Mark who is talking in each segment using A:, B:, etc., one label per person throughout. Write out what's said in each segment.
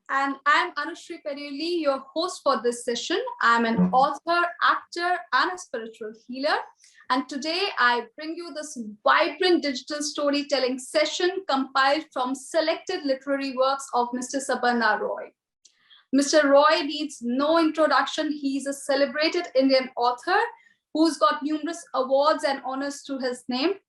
A: And I'm Anushree Painuly, your host for this session. I'm an author, actor, and a spiritual healer. And today I bring you this vibrant digital storytelling session compiled from selected literary works of Mr. Sabarna Roy. Mr. Roy needs no introduction. He's a celebrated Indian author who's got numerous awards and honors to his name.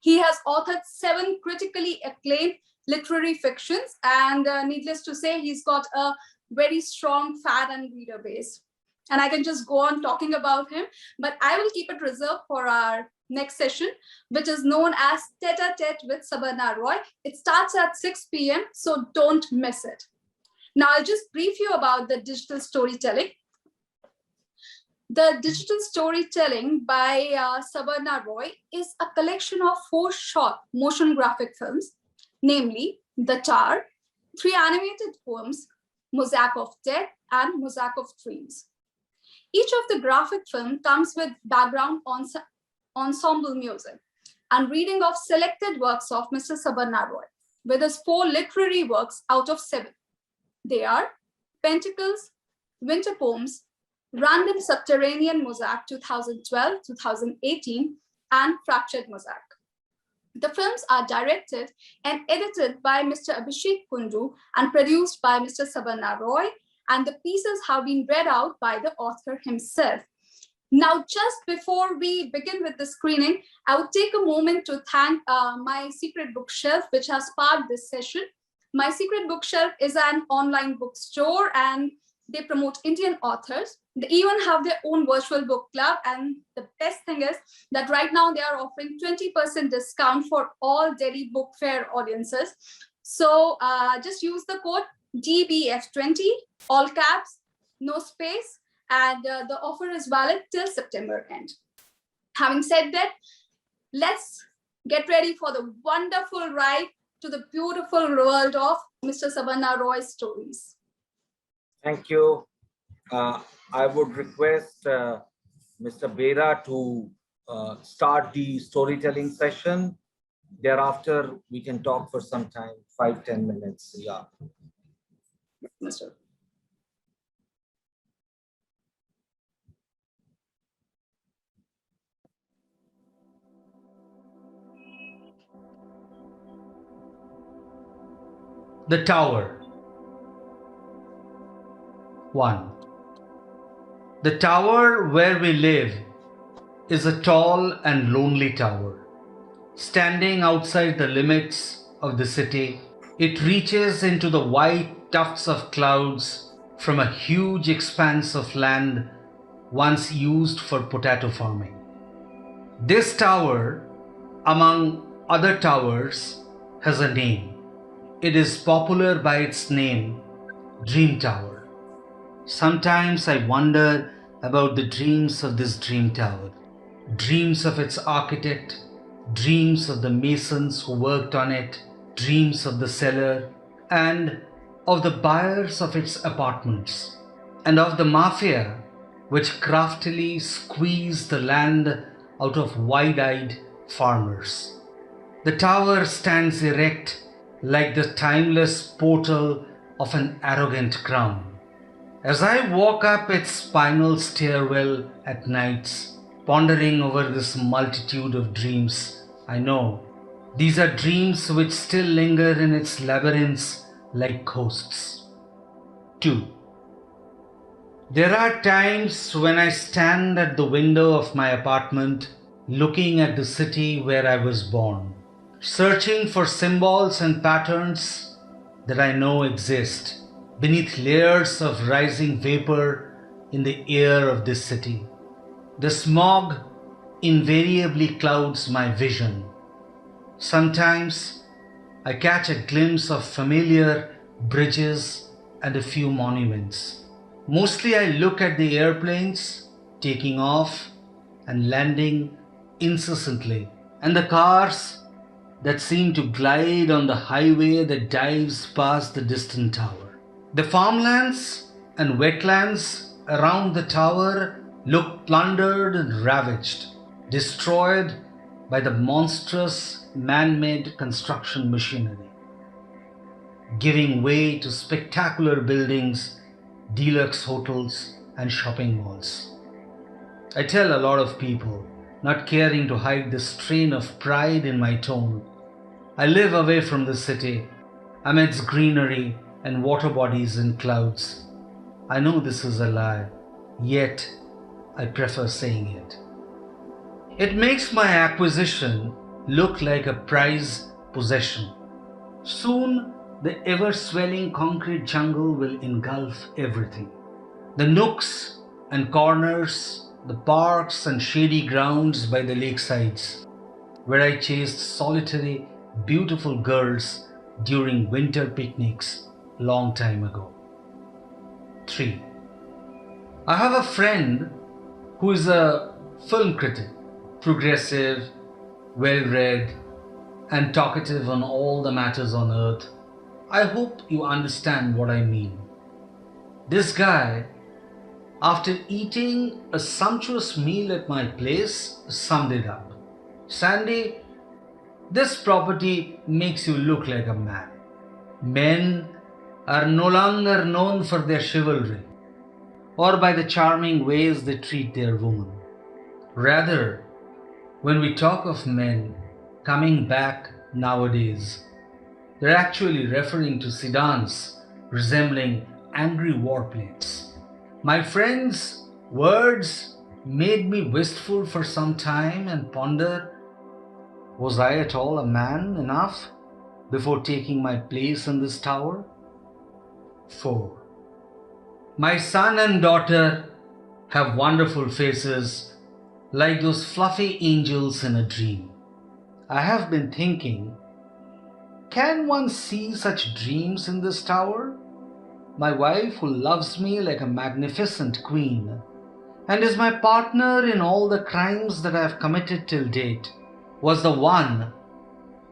A: He has authored 7 critically acclaimed literary fictions, and needless to say, he's got a very strong fan and reader base. And I can just go on talking about him, but I will keep it reserved for our next session, which is known as Tete-a-Tete with Sabarna Roy. It starts at 6 p.m., so don't miss it. Now, I'll just brief you about the digital storytelling. The digital storytelling by Sabarna Roy is a collection of 4 short motion graphic films, namely The Tower, 3 animated poems, Mosaic of Death and Mosaic of Dreams. Each of the graphic film comes with background ensemble music and reading of selected works of Mr. Sabarna Roy, with his 4 literary works out of 7. They are Pentacles, Winter Poems, Random Subterranean Mosaic 2012-2018, and Fractured Mosaic. The films are directed and edited by Mr. Abhishek Kundu and produced by Mr. Sabarna Roy, and the pieces have been read out by the author himself. Now, just before we begin with the screening, I would take a moment to thank my Secret Bookshelf, which has sparked this session. My Secret Bookshelf is an online bookstore and they promote Indian authors. They even have their own virtual book club. And the best thing is that right now they are offering 20% discount for all Delhi Book Fair audiences. So just use the code DBF20, all caps, no space. And the offer is valid till September end. Having said that, let's get ready for the wonderful ride to the beautiful world of Mr. Sabarna Roy's stories.
B: Thank you. I would request Mr. Bera to start the storytelling session. Thereafter, we can talk for some time, 5-10 minutes. Yeah.
A: Mr.
C: The Tower. 1. The tower where we live is a tall and lonely tower. Standing outside the limits of the city, it reaches into the white tufts of clouds from a huge expanse of land once used for potato farming. This tower, among other towers, has a name. It is popular by its name, Dream Tower. Sometimes I wonder about the dreams of this dream tower. Dreams of its architect, dreams of the masons who worked on it, dreams of the seller, and of the buyers of its apartments, and of the mafia which craftily squeezed the land out of wide-eyed farmers. The tower stands erect like the timeless portal of an arrogant crown. As I walk up its spinal stairwell at nights, pondering over this multitude of dreams, I know these are dreams which still linger in its labyrinths like ghosts. 2. There are times when I stand at the window of my apartment looking at the city where I was born, searching for symbols and patterns that I know exist beneath layers of rising vapor in the air of this city. The smog invariably clouds my vision. Sometimes I catch a glimpse of familiar bridges and a few monuments. Mostly I look at the airplanes taking off and landing incessantly, and the cars that seem to glide on the highway that dives past the distant tower. The farmlands and wetlands around the tower look plundered and ravaged, destroyed by the monstrous man-made construction machinery. giving way to spectacular buildings, deluxe hotels, and shopping malls. I tell a lot of people, not caring to hide the strain of pride in my tone, I live away from the city, amidst greenery and water bodies and clouds. I know this is a lie, yet I prefer saying it. It makes my acquisition look like a prized possession. Soon, the ever-swelling concrete jungle will engulf everything. The nooks and corners, the parks and shady grounds by the lakesides, where I chased solitary, beautiful girls during winter picnics long time ago. 3. I have a friend who is a film critic, progressive, well-read, and talkative on all the matters on earth. I hope you understand what I mean. This guy, after eating a sumptuous meal at my place, summed it up. Sandy, this property makes you look like a man. Men are no longer known for their chivalry or by the charming ways they treat their women. Rather, when we talk of men coming back nowadays, they're actually referring to sedans resembling angry warplanes. My friend's words made me wistful for some time and ponder, was I at all a man enough before taking my place in this tower? 4. My son and daughter have wonderful faces like those fluffy angels in a dream. I have been thinking, can one see such dreams in this tower? My wife, who loves me like a magnificent queen, and is my partner in all the crimes that I have committed till date, was the one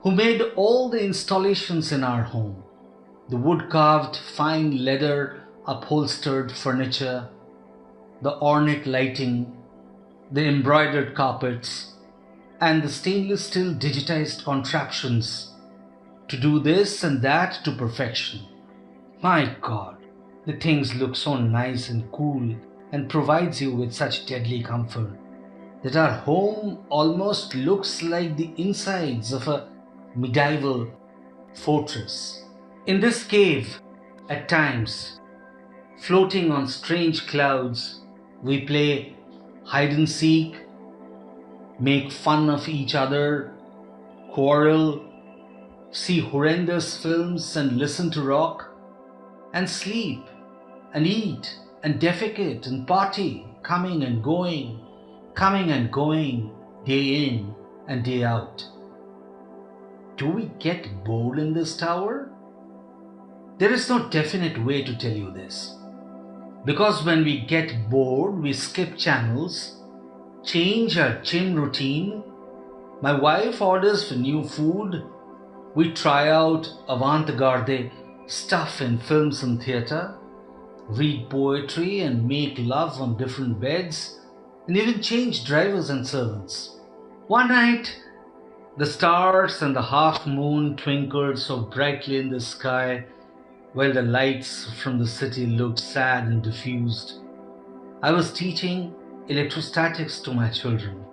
C: who made all the installations in our home. The wood-carved, fine leather upholstered furniture, the ornate lighting, the embroidered carpets, and the stainless steel digitized contraptions to do this and that to perfection. My God, the things look so nice and cool and provides you with such deadly comfort that our home almost looks like the insides of a medieval fortress. In this cave, at times, floating on strange clouds, we play hide and seek, make fun of each other, quarrel, see horrendous films and listen to rock, and sleep, and eat, and defecate, and party, coming and going, day in and day out. Do we get bored in this tower? There is no definite way to tell you this. Because when we get bored, we skip channels, change our gym routine, my wife orders for new food, we try out avant-garde stuff in films and theatre, read poetry and make love on different beds, and even change drivers and servants. One night, the stars and the half moon twinkled so brightly in the sky, while the lights from the city looked sad and diffused. I was teaching electrostatics to my children.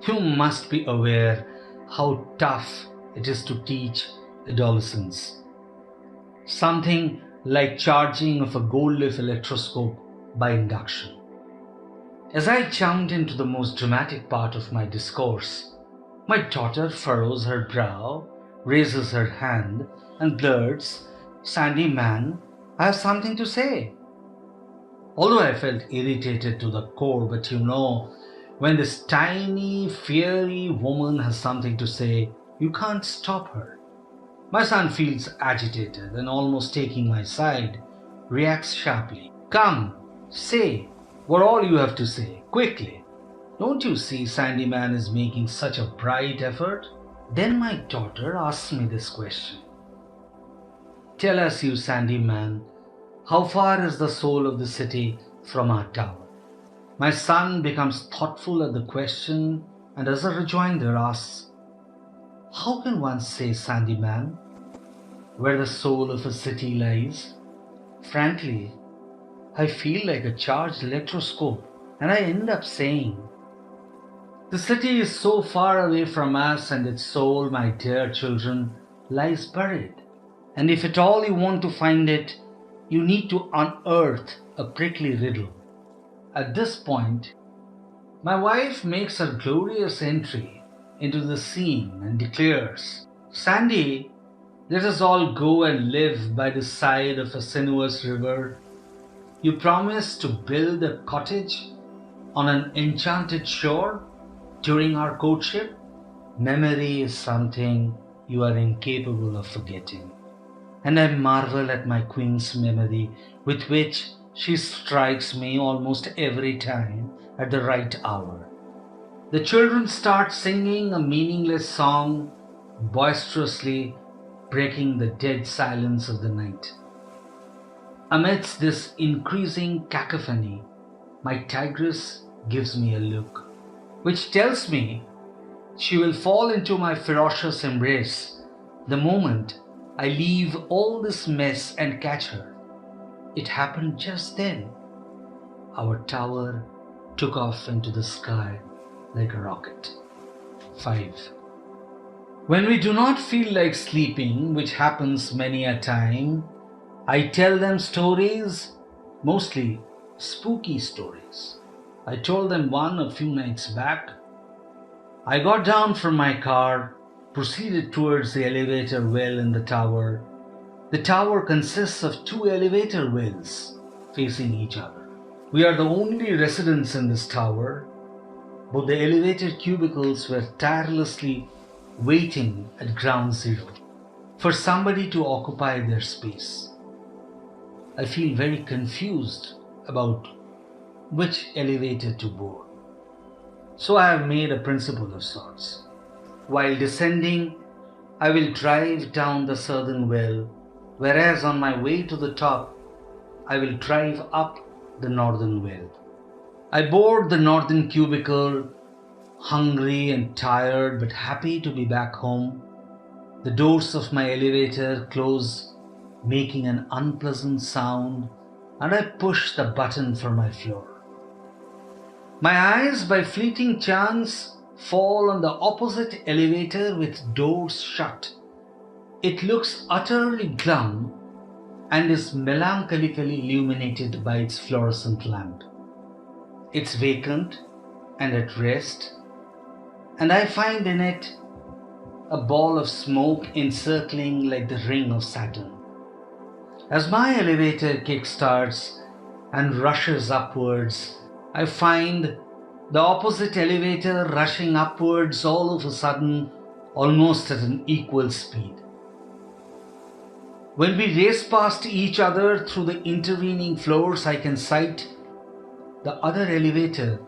C: You must be aware how tough it is to teach adolescents. Something like charging of a gold leaf electroscope by induction. As I jumped into the most dramatic part of my discourse, my daughter furrows her brow, raises her hand, and blurts, "Sandy man, I have something to say." Although I felt irritated to the core, but when this tiny, fiery woman has something to say, you can't stop her. My son feels agitated and, almost taking my side, reacts sharply. "Come, say what all you have to say, quickly. Don't you see Sandy man is making such a bright effort?" Then my daughter asks me this question. "Tell us, you Sandy man, how far is the soul of the city from our tower?" My son becomes thoughtful at the question and as a rejoinder asks, "How can one say, Sandy man? where the soul of a city lies? Frankly, I feel like a charged electroscope, and I end up saying, the city is so far away from us, and its soul, my dear children, lies buried. And if at all you want to find it, you need to unearth a prickly riddle. At this point, my wife makes a glorious entry into the scene and declares, Sandy, let us all go and live by the side of a sinuous river. You promised to build a cottage on an enchanted shore during our courtship. Memory is something you are incapable of forgetting. And I marvel at my queen's memory, with which she strikes me almost every time at the right hour. The children start singing a meaningless song, boisterously breaking the dead silence of the night. Amidst this increasing cacophony, my tigress gives me a look, which tells me she will fall into my ferocious embrace the moment I leave all this mess and catch her. It happened just then. Our tower took off into the sky like a rocket. 5. When we do not feel like sleeping, which happens many a time, I tell them stories, mostly spooky stories. I told them one a few nights back. I got down from my car, proceeded towards the elevator well in the tower. The tower consists of 2 elevator wells facing each other. We are the only residents in this tower, but the elevator cubicles were tirelessly waiting at ground zero for somebody to occupy their space. I feel very confused about which elevator to board. So I have made a principle of sorts. While descending, I will drive down the southern well, whereas on my way to the top, I will drive up the northern well. I board the northern cubicle, hungry and tired but happy to be back home. The doors of my elevator close, making an unpleasant sound, and I push the button for my floor. My eyes, by fleeting chance, fall on the opposite elevator with doors shut. It looks utterly glum and is melancholically illuminated by its fluorescent lamp. It's vacant and at rest, and I find in it a ball of smoke encircling like the ring of Saturn. As my elevator kickstarts and rushes upwards, I find the opposite elevator rushing upwards all of a sudden, almost at an equal speed. When we race past each other through the intervening floors, I can sight the other elevator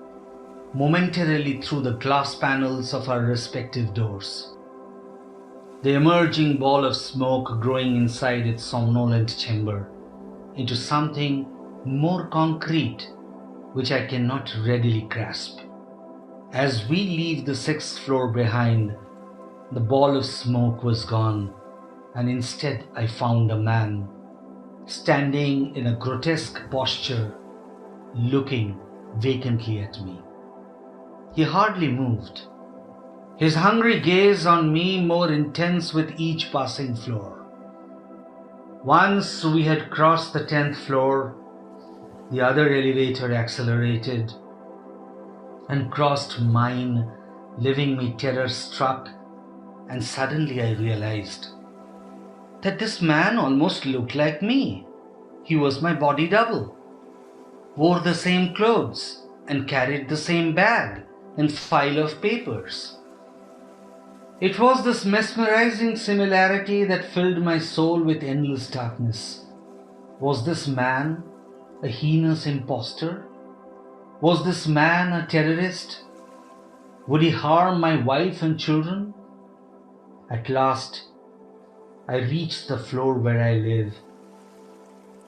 C: momentarily through the glass panels of our respective doors. The emerging ball of smoke growing inside its somnolent chamber into something more concrete, which I cannot readily grasp. As we leave the 6th floor behind, the ball of smoke was gone, and instead I found a man standing in a grotesque posture, looking vacantly at me. He hardly moved, his hungry gaze on me more intense with each passing floor. Once we had crossed the 10th floor, the other elevator accelerated and crossed mine, leaving me terror-struck, and suddenly I realized that this man almost looked like me. He was my body double, wore the same clothes, and carried the same bag and file of papers. It was this mesmerizing similarity that filled my soul with endless darkness. Was this man a heinous impostor? Was this man a terrorist? Would he harm my wife and children? At last, I reached the floor where I live,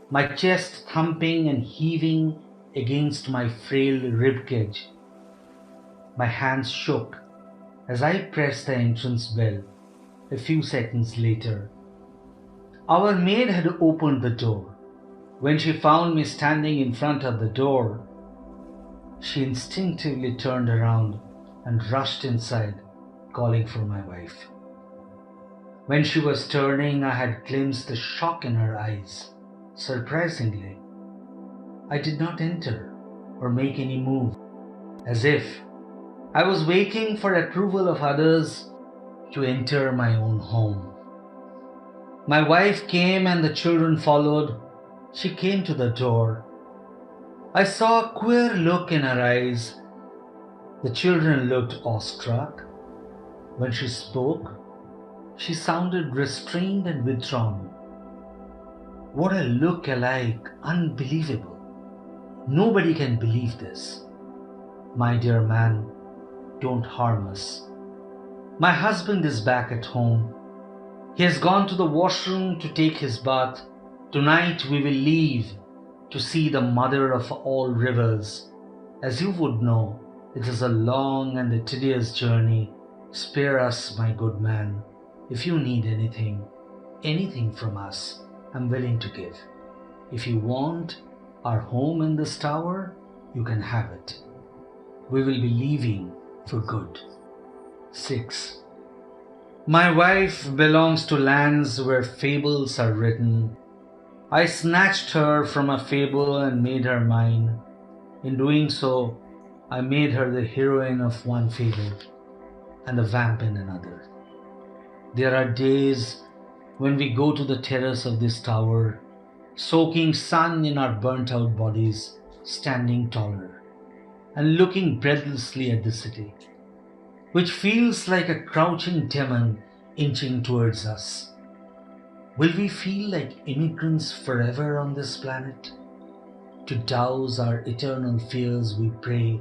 C: my chest thumping and heaving against my frail ribcage. My hands shook as I pressed the entrance bell. A few seconds later, Our maid had opened the door. When she found me standing in front of the door, she instinctively turned around and rushed inside, calling for my wife. When she was turning, I had glimpsed the shock in her eyes. Surprisingly, I did not enter or make any move, as if I was waiting for approval of others to enter my own home. My wife came and the children followed. She came to the door. I saw a queer look in her eyes. The children looked awestruck. When she spoke, she sounded restrained and withdrawn. What a look alike, unbelievable. Nobody can believe this. My dear man, don't harm us. My husband is back at home. He has gone to the washroom to take his bath. Tonight we will leave to see the mother of all rivers. As you would know, it is a long and a tedious journey. Spare us, my good man. If you need anything from us, I'm willing to give. If you want our home in this tower, you can have it. We will be leaving for good. 6. My wife belongs to lands where fables are written. I snatched her from a fable and made her mine. In doing so, I made her the heroine of one fable and the vamp in another. There are days when we go to the terrace of this tower, soaking sun in our burnt-out bodies, standing taller, and looking breathlessly at the city, which feels like a crouching demon inching towards us. Will we feel like immigrants forever on this planet? To douse our eternal fears, we pray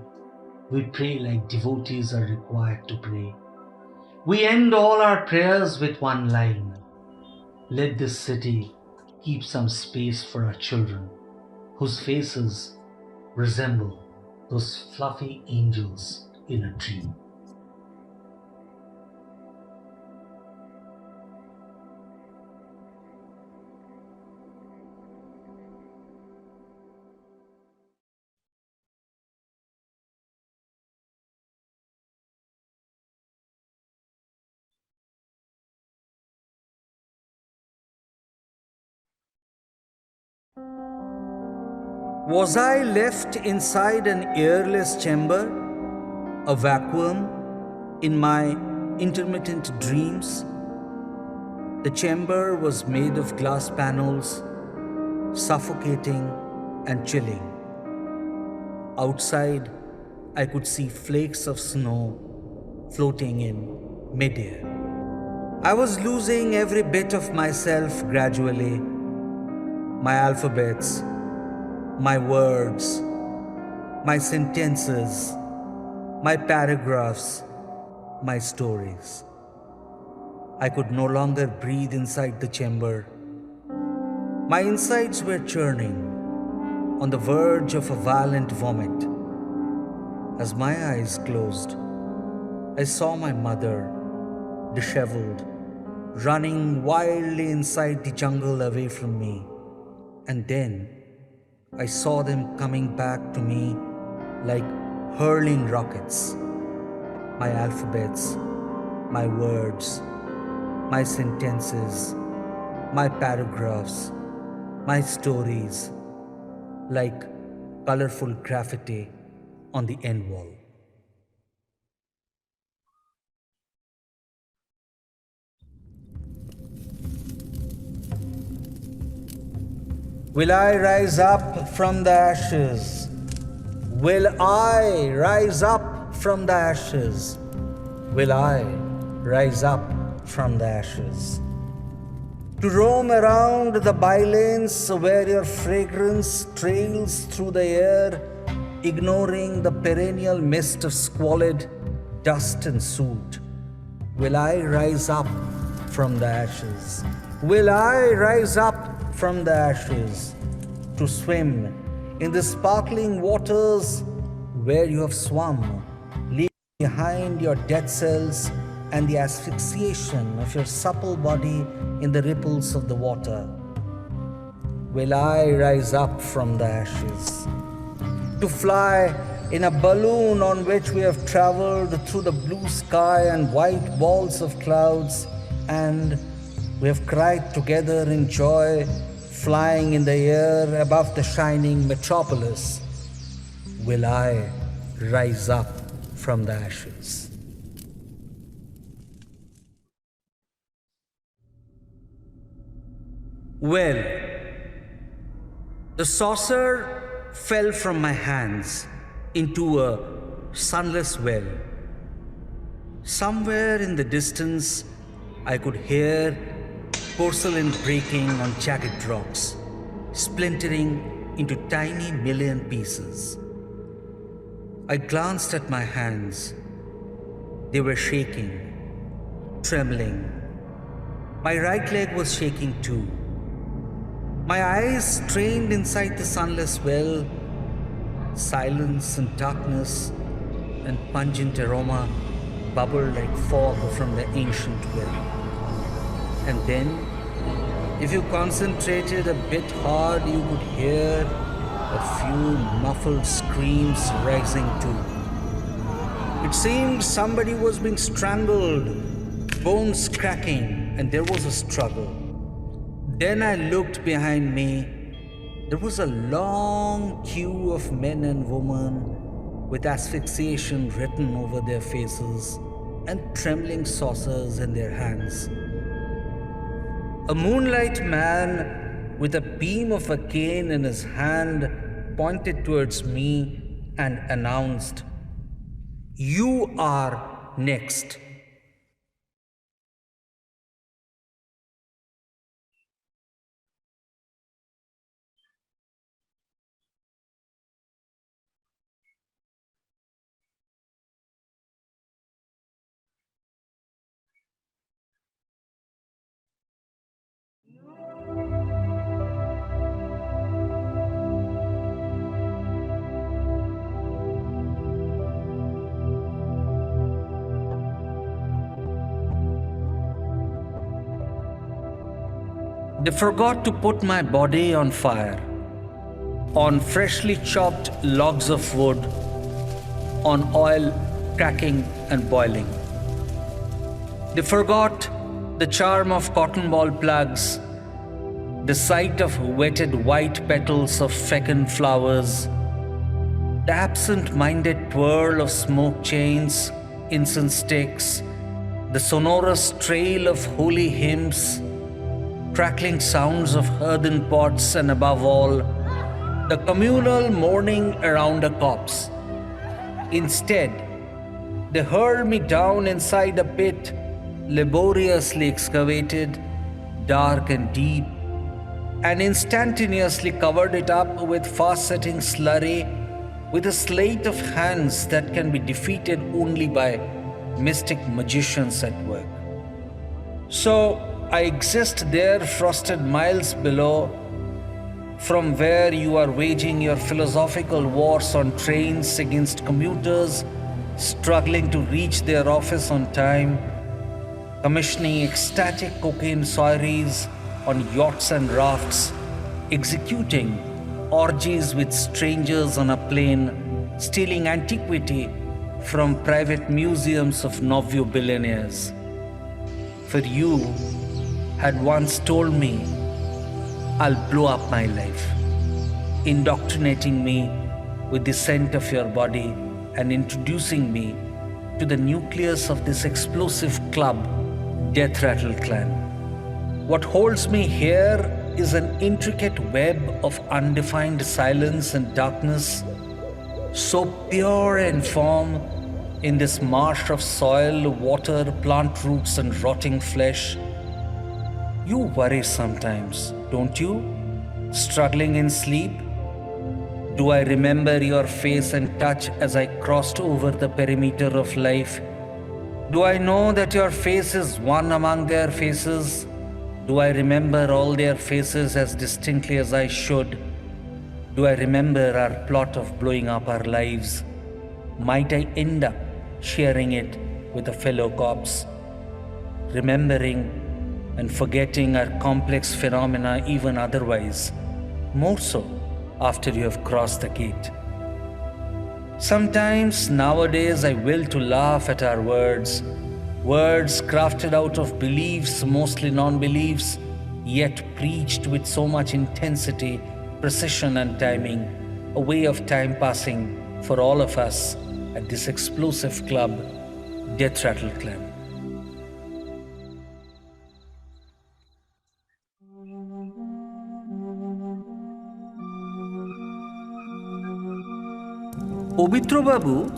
C: like devotees are required to pray. We end all our prayers with one line: let this city keep some space for our children, whose faces resemble those fluffy angels in a dream.
D: Was I left inside an airless chamber, a vacuum in my intermittent dreams? The chamber was made of glass panels, suffocating and chilling. Outside, I could see flakes of snow floating in midair. I was losing every bit of myself gradually. My alphabets, my words, my sentences, my paragraphs, my stories. I could no longer breathe inside the chamber. My insides were churning, on the verge of a violent vomit. As my eyes closed, I saw my mother, disheveled, running wildly inside the jungle away from me. And then I saw them coming back to me like hurling rockets. My alphabets, my words, my sentences, my paragraphs, my stories, like colorful graffiti on the end wall. Will I rise up from the ashes? Will I rise up from the ashes? Will I rise up from the ashes? To roam around the bylanes where your fragrance trails through the air, ignoring the perennial mist of squalid dust and soot. Will I rise up from the ashes? Will I rise up from the ashes to swim in the sparkling waters where you have swum, leaving behind your dead cells and the asphyxiation of your supple body in the ripples of the water. Will I rise up from the ashes to fly in a balloon on which we have traveled through the blue sky and white balls of clouds, and we have cried together in joy, flying in the air above the shining metropolis? Will I rise up from the ashes? Well, the saucer fell from my hands into a sunless well. Somewhere in the distance, I could hear porcelain breaking on jagged rocks, splintering into tiny million pieces. I glanced at my hands. They were shaking, trembling. My right leg was shaking too. My eyes strained inside the sunless well. Silence and darkness and pungent aroma bubbled like fog from the ancient well. And then, if you concentrated a bit hard, you could hear a few muffled screams rising too. It seemed somebody was being strangled, bones cracking, and there was a struggle. Then I looked behind me. There was a long queue of men and women with asphyxiation written over their faces and trembling saucers in their hands. A moonlight man with a beam of a cane in his hand pointed towards me and announced, "You are next." They forgot to put my body on fire, on freshly chopped logs of wood, on oil cracking and boiling. They forgot the charm of cotton ball plugs, the sight of wetted white petals of fecund flowers, the absent-minded twirl of smoke chains, incense sticks, the sonorous trail of holy hymns, crackling sounds of earthen pots, and above all, the communal mourning around a corpse. Instead, they hurled me down inside a pit, laboriously excavated, dark and deep, and instantaneously covered it up with fast-setting slurry, with a slate of hands that can be defeated only by mystic magicians at work. So, I exist there, frosted miles below, from where you are waging your philosophical wars on trains against commuters struggling to reach their office on time, commissioning ecstatic cocaine soirees on yachts and rafts, executing orgies with strangers on a plane, stealing antiquity from private museums of Novio billionaires. For you had once told me, "I'll blow up my life," indoctrinating me with the scent of your body and introducing me to the nucleus of this explosive club, Death Rattle Clan. What holds me here is an intricate web of undefined silence and darkness, so pure in form in this marsh of soil, water, plant roots, and rotting flesh. You worry sometimes, don't you? Struggling in sleep? Do I remember your face and touch as I crossed over the perimeter of life? Do I know that your face is one among their faces? Do I remember all their faces as distinctly as I should? Do I remember our plot of blowing up our lives? Might I end up sharing it with a fellow corpse, remembering and forgetting are complex phenomena even otherwise, more so after you have crossed the gate. Sometimes nowadays I will to laugh at our words, words crafted out of beliefs, mostly non-beliefs, yet preached with so much intensity, precision and timing, a way of time passing for all of us at this explosive club, Death Rattle Club. Obitra Babu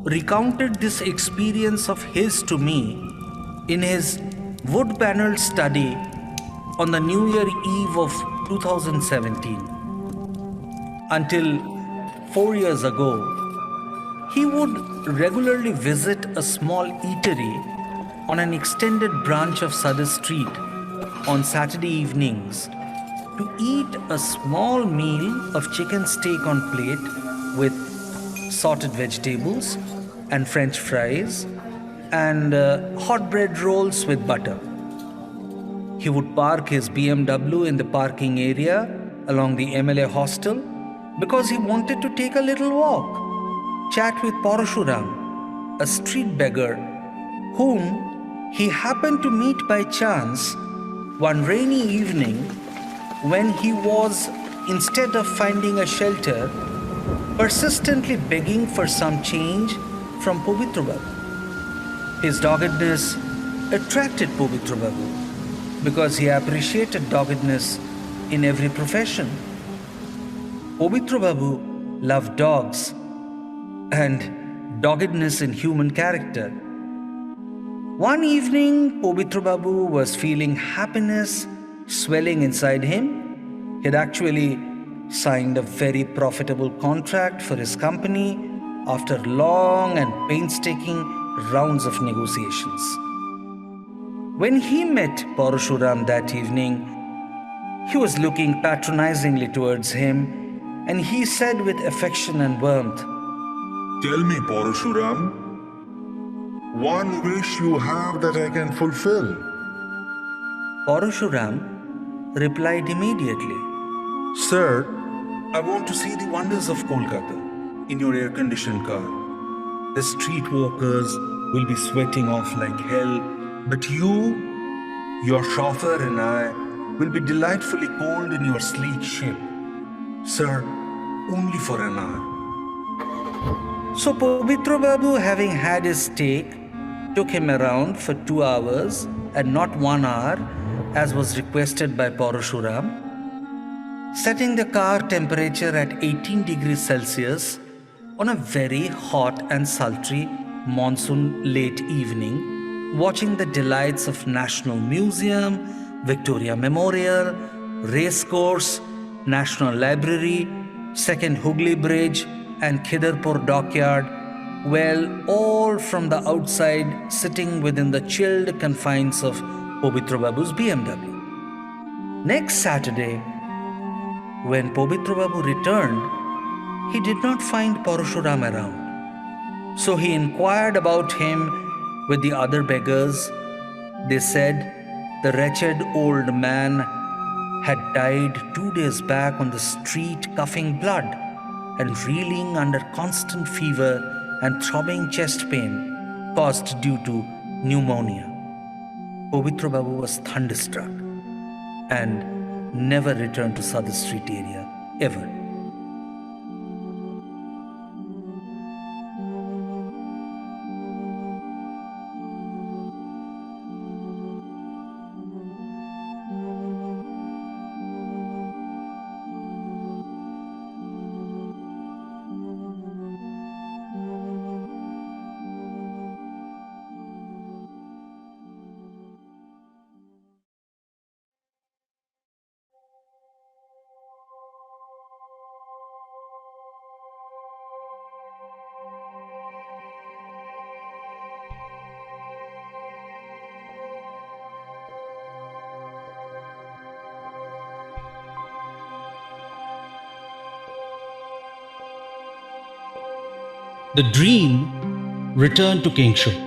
D: recounted this experience of his to me in his wood-paneled study on the New Year Eve of 2017. Until 4 years ago, he would regularly visit a small eatery on an extended branch of Sutter Street on Saturday evenings to eat a small meal of chicken steak on plate with sorted vegetables and French fries and hot bread rolls with butter. He would park his BMW in the parking area along the MLA hostel because he wanted to take a little walk, chat with Parashuram, a street beggar whom he happened to meet by chance one rainy evening when he was, instead of finding a shelter, persistently begging for some change from Pavitra Babu. His doggedness attracted Pavitra Babu because he appreciated doggedness in every profession. Pavitra Babu loved dogs and doggedness in human character. One evening, Pavitra Babu was feeling happiness swelling inside him. He had actually signed a very profitable contract for his company after long and painstaking rounds of negotiations. When he met Parashuram that evening, he was looking patronizingly towards him, and he said with affection and warmth,
E: "Tell me, Parashuram, one wish you have that I can fulfill."
D: Parashuram replied immediately,
F: "Sir, I want to see the wonders of Kolkata in your air-conditioned car. The streetwalkers will be sweating off like hell, but you, your chauffeur and I will be delightfully cold in your sleek ship. Sir, only for an hour."
D: So Pavitra Babu, having had his steak, took him around for 2 hours and not 1 hour as was requested by Parashuram, setting the car temperature at 18 degrees Celsius on a very hot and sultry monsoon late evening, watching the delights of National Museum, Victoria Memorial, Racecourse, National Library, Second Hooghly Bridge and Khidarpur Dockyard, well, all from the outside sitting within the chilled confines of Pavitra Babu's BMW. Next Saturday, when Pavitra Babu returned, he did not find Parashuram around. So he inquired about him with the other beggars. They said the wretched old man had died 2 days back on the street coughing blood and reeling under constant fever and throbbing chest pain caused due to pneumonia. Pavitra Babu was thunderstruck and never returned to Southern Street area ever.
C: The dream returned to Kingshuk.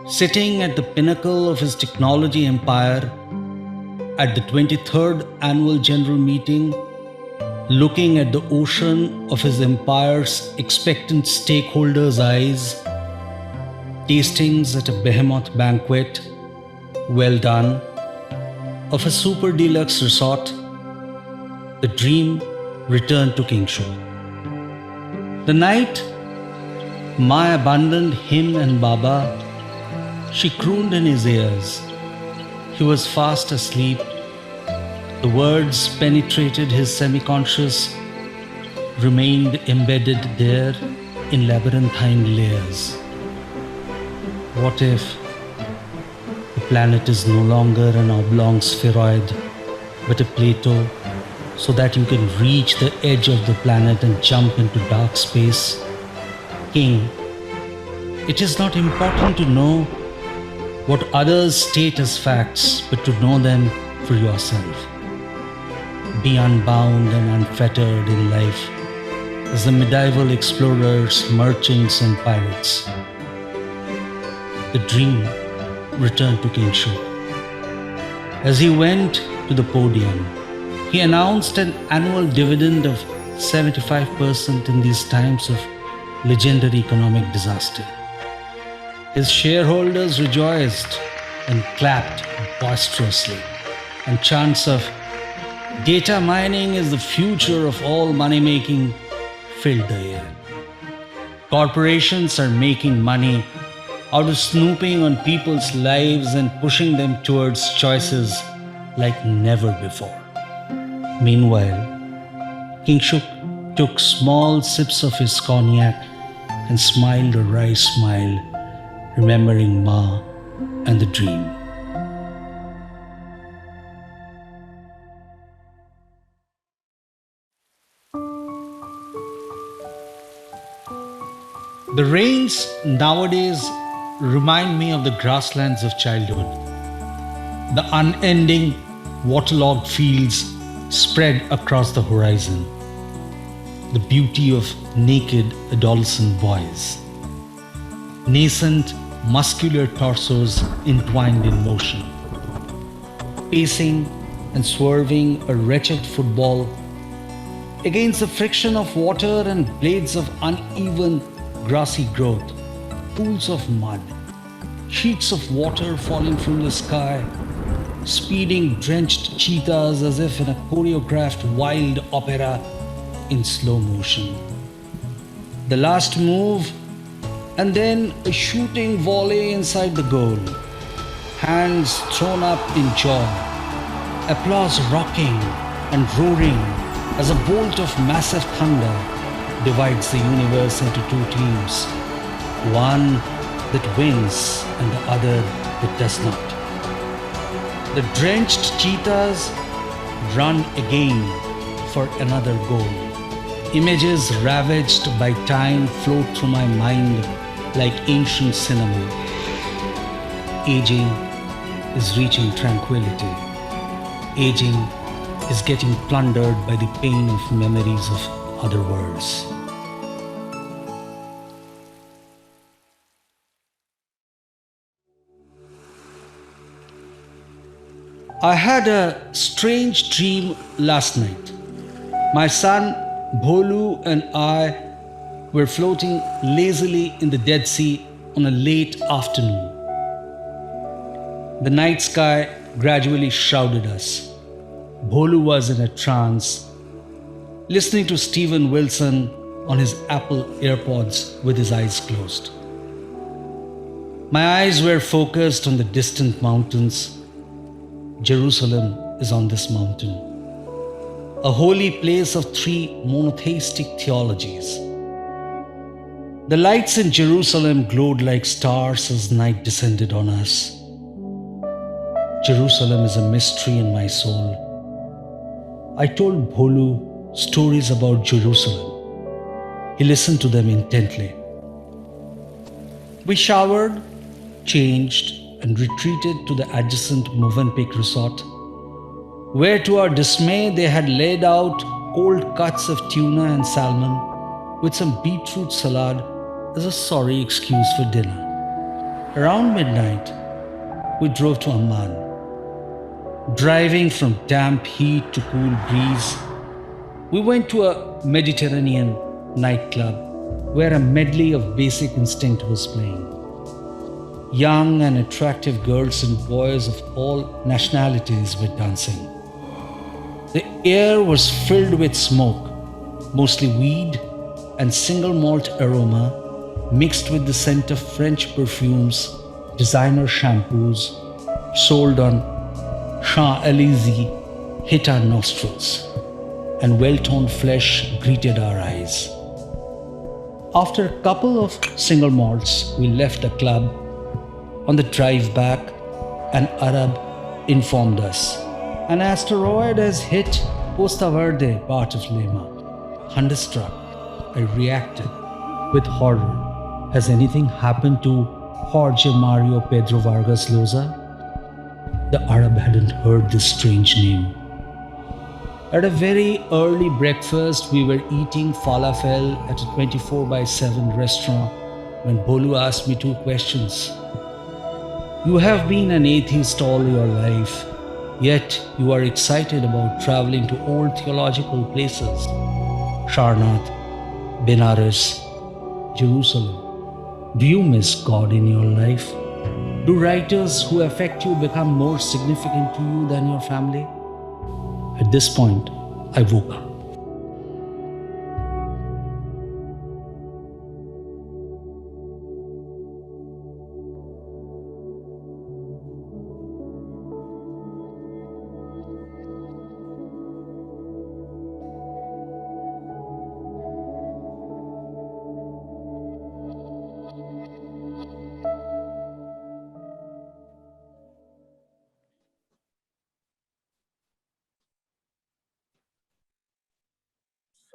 D: Sitting at the pinnacle of his technology empire at the 23rd annual general meeting, looking at the ocean of his empire's expectant stakeholders' eyes, tastings at a behemoth banquet, well done, of a super deluxe resort, the dream returned to kingship. The night Ma abandoned him and Baba, she crooned in his ears. He was fast asleep. The words penetrated his semi-conscious, remained embedded there in labyrinthine layers. What if the planet is no longer an oblong spheroid, but a plateau, so that you can reach the edge of the planet and jump into dark space? King, it is not important to know what others state as facts, but to know them for yourself. Be unbound and unfettered in life as the medieval explorers, merchants, and pirates. The dream returned to kingship. As he went to the podium, he announced an annual dividend of 75% in these times of legendary economic disaster. His shareholders rejoiced and clapped boisterously, and chants of "Data mining is the future of all money-making" filled the air. Corporations are making money out of snooping on people's lives and pushing them towards choices like never before. Meanwhile, King Shuk took small sips of his cognac and smiled a wry smile, remembering Ma and the dream. The rains nowadays remind me of the grasslands of childhood. The unending waterlogged fields spread across the horizon. The beauty of naked adolescent boys. Nascent muscular torsos entwined in motion. Pacing and swerving a wretched football against the friction of water and blades of uneven grassy growth, pools of mud, sheets of water falling from the sky, speeding drenched cheetahs as if in a choreographed wild opera in slow motion. The last move, and then a shooting volley inside the goal. Hands thrown up in joy. Applause rocking and roaring as a bolt of massive thunder divides the universe into two teams. One that wins and the other that does not. The drenched cheetahs run again for another goal. Images ravaged by time float through my mind like ancient cinema. Aging is reaching tranquility. Aging is getting plundered by the pain of memories of other worlds. I had a strange dream last night. My son Bholu and I were floating lazily in the Dead Sea on a late afternoon. The night sky gradually shrouded us. Bholu was in a trance, listening to Steven Wilson on his Apple AirPods with his eyes closed. My eyes were focused on the distant mountains. Jerusalem is on this mountain, a holy place of three monotheistic theologies. The lights in Jerusalem glowed like stars as night descended on us. Jerusalem is a mystery in my soul. I told Bholu stories about Jerusalem. He listened to them intently. We showered, changed, and retreated to the adjacent Movenpick resort, where to our dismay they had laid out cold cuts of tuna and salmon with some beetroot salad as a sorry excuse for dinner. Around midnight, we drove to Amman. Driving from damp heat to cool breeze, we went to a Mediterranean nightclub where a medley of Basic Instinct was playing. Young and attractive girls and boys of all nationalities were dancing. The air was filled with smoke, mostly weed and single malt aroma mixed with the scent of French perfumes, designer shampoos sold on Champs-Élysées hit our nostrils, and well-toned flesh greeted our eyes. After a couple of single malts, we left the club. On the drive back, an Arab informed us an asteroid has hit Costa Verde part of Lima. Thunderstruck, I reacted with horror. Has anything happened to Jorge Mario Pedro Vargas Llosa? The Arab hadn't heard this strange name. At a very early breakfast, we were eating falafel at a 24/7 restaurant when Bolu asked me two questions. You have been an atheist all your life, yet you are excited about traveling to old theological places. Sarnath, Benares, Jerusalem. Do you miss God in your life? Do writers who affect you become more significant to you than your family? At this point, I woke up.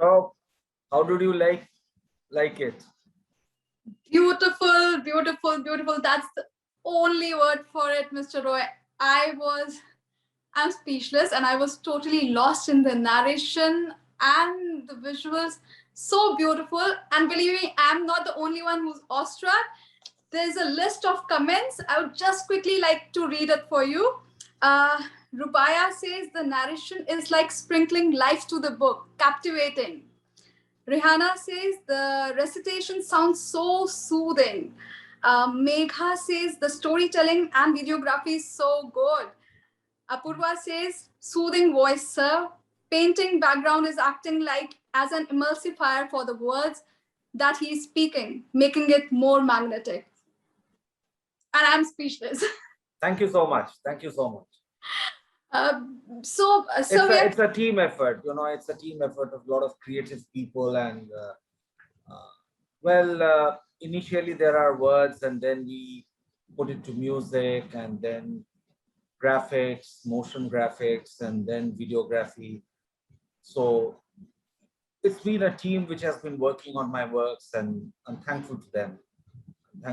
B: So, how did you like it?
A: Beautiful, beautiful, beautiful. That's the only word for it, Mr. Roy. I'm speechless, and I was totally lost in the narration and the visuals. So beautiful. And believe me, I'm not the only one who's awestruck. There's a list of comments. I would just quickly like to read it for you. Rubaya says the narration is like sprinkling life to the book, captivating. Rihanna says the recitation sounds so soothing. Megha says the storytelling and videography is so good. Apurva says soothing voice, sir. Painting background is acting like as an emulsifier for the words that he's speaking, making it more magnetic. And I'm speechless.
B: Thank you so much. Thank you so much. It's a team effort. It's a team effort of a lot of creative people, and initially there are words, and then we put it to music, and then graphics, motion graphics, and then videography. So it's been a team which has been working on my works, and I'm thankful to them. And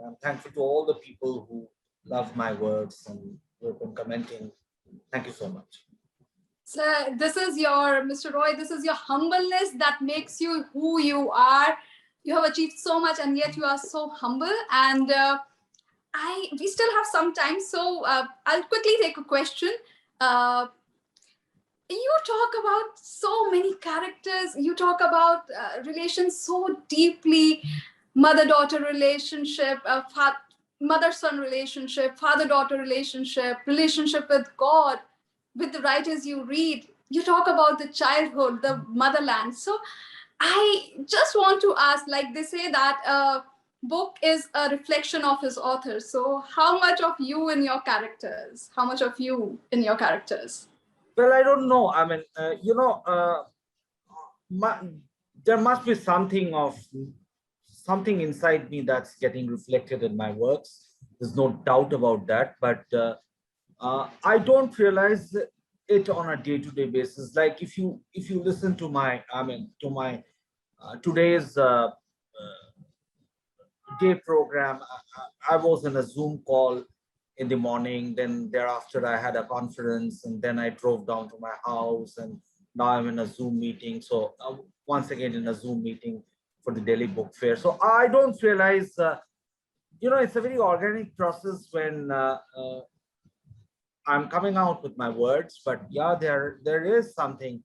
B: I'm thankful to all the people who love my works and who have been commenting. Thank you so much.
A: So this is your, Mr. Roy, this is your humbleness that makes you who you are. You have achieved so much, and yet you are so humble. And we still have some time, so I'll quickly take a question. You talk about so many characters. You talk about relations so deeply, mother-daughter relationship, mother-son relationship, father-daughter relationship with God, with the writers you read. You talk about the childhood, the motherland. So I just want to ask, like they say that a book is a reflection of his author. So how much of you in your characters? How much of you in your characters?
B: Well, I don't know. I mean, there must be something inside me that's getting reflected in my works. There's no doubt about that. But I don't realize it on a day-to-day basis. Like if you listen to my today's day program, I was in a Zoom call in the morning, then thereafter I had a conference, and then I drove down to my house, and now I'm in a Zoom meeting. So once again in a Zoom meeting for the Delhi Book Fair. So I don't realize it's a very organic process when I'm coming out with my words, but yeah, there is something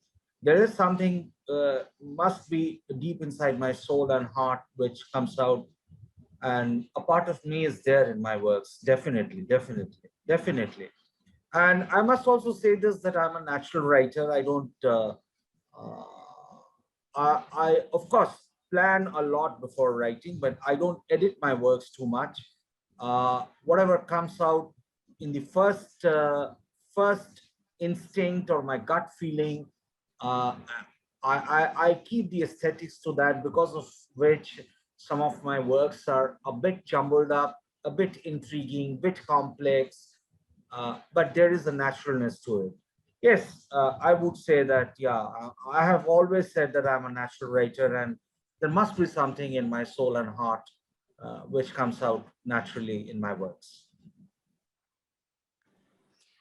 B: must be deep inside my soul and heart which comes out, and a part of me is there in my works. Definitely, definitely, definitely. And I must also say this, that I'm a natural writer. I don't. Uh, I of course plan a lot before writing, but I don't edit my works too much. Whatever comes out in the first instinct or my gut feeling, uh, I keep the aesthetics to that, because of which some of my works are a bit jumbled up, a bit intriguing, bit complex, but there is a naturalness to it. Yes, I would say that, yeah, I have always said that I'm a natural writer, and there must be something in my soul and heart which comes out naturally in my works.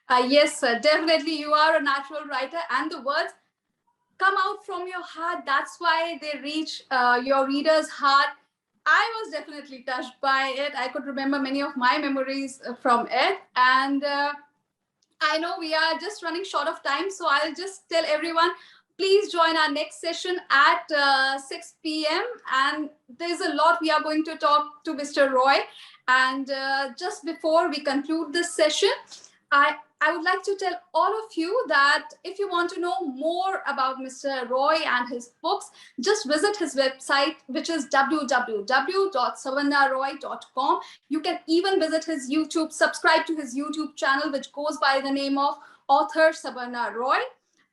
A: Yes, sir, definitely you are a natural writer, and the words come out from your heart. That's why they reach your reader's heart. I was definitely touched by it. I could remember many of my memories from it. And I know we are just running short of time, so I'll just tell everyone, please join our next session at 6 p.m. And there's a lot we are going to talk to Mr. Roy. And just before we conclude this session, I would like to tell all of you that if you want to know more about Mr. Roy and his books, just visit his website, which is www.sabarnaroy.com. You can even visit his YouTube, subscribe to his YouTube channel, which goes by the name of author Sabarna Roy.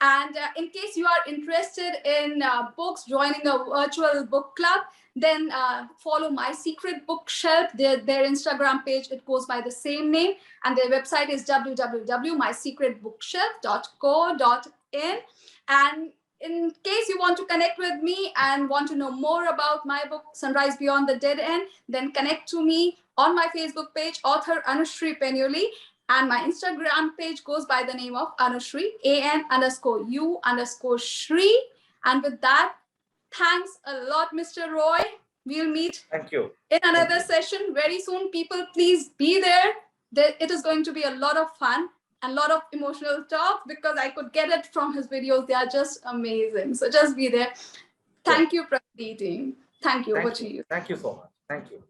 A: And in case you are interested in books, joining a virtual book club, then follow My Secret Bookshelf, their Instagram page. It goes by the same name, and their website is www.mysecretbookshelf.co.in. And in case you want to connect with me and want to know more about my book, Sunrise Beyond the Dead End, then connect to me on my Facebook page, author Anushree Painuly. And my Instagram page goes by the name of Anushree, AN_U_Shree. And with that, thanks a lot, Mr. Roy. We'll meet
B: Thank you.
A: in another session very soon. People, please be there. It is going to be a lot of fun and a lot of emotional talk, because I could get it from his videos. They are just amazing. So just be there. Thank you, Pradeep. Thank you. Over to you.
B: Thank you so much. Thank you.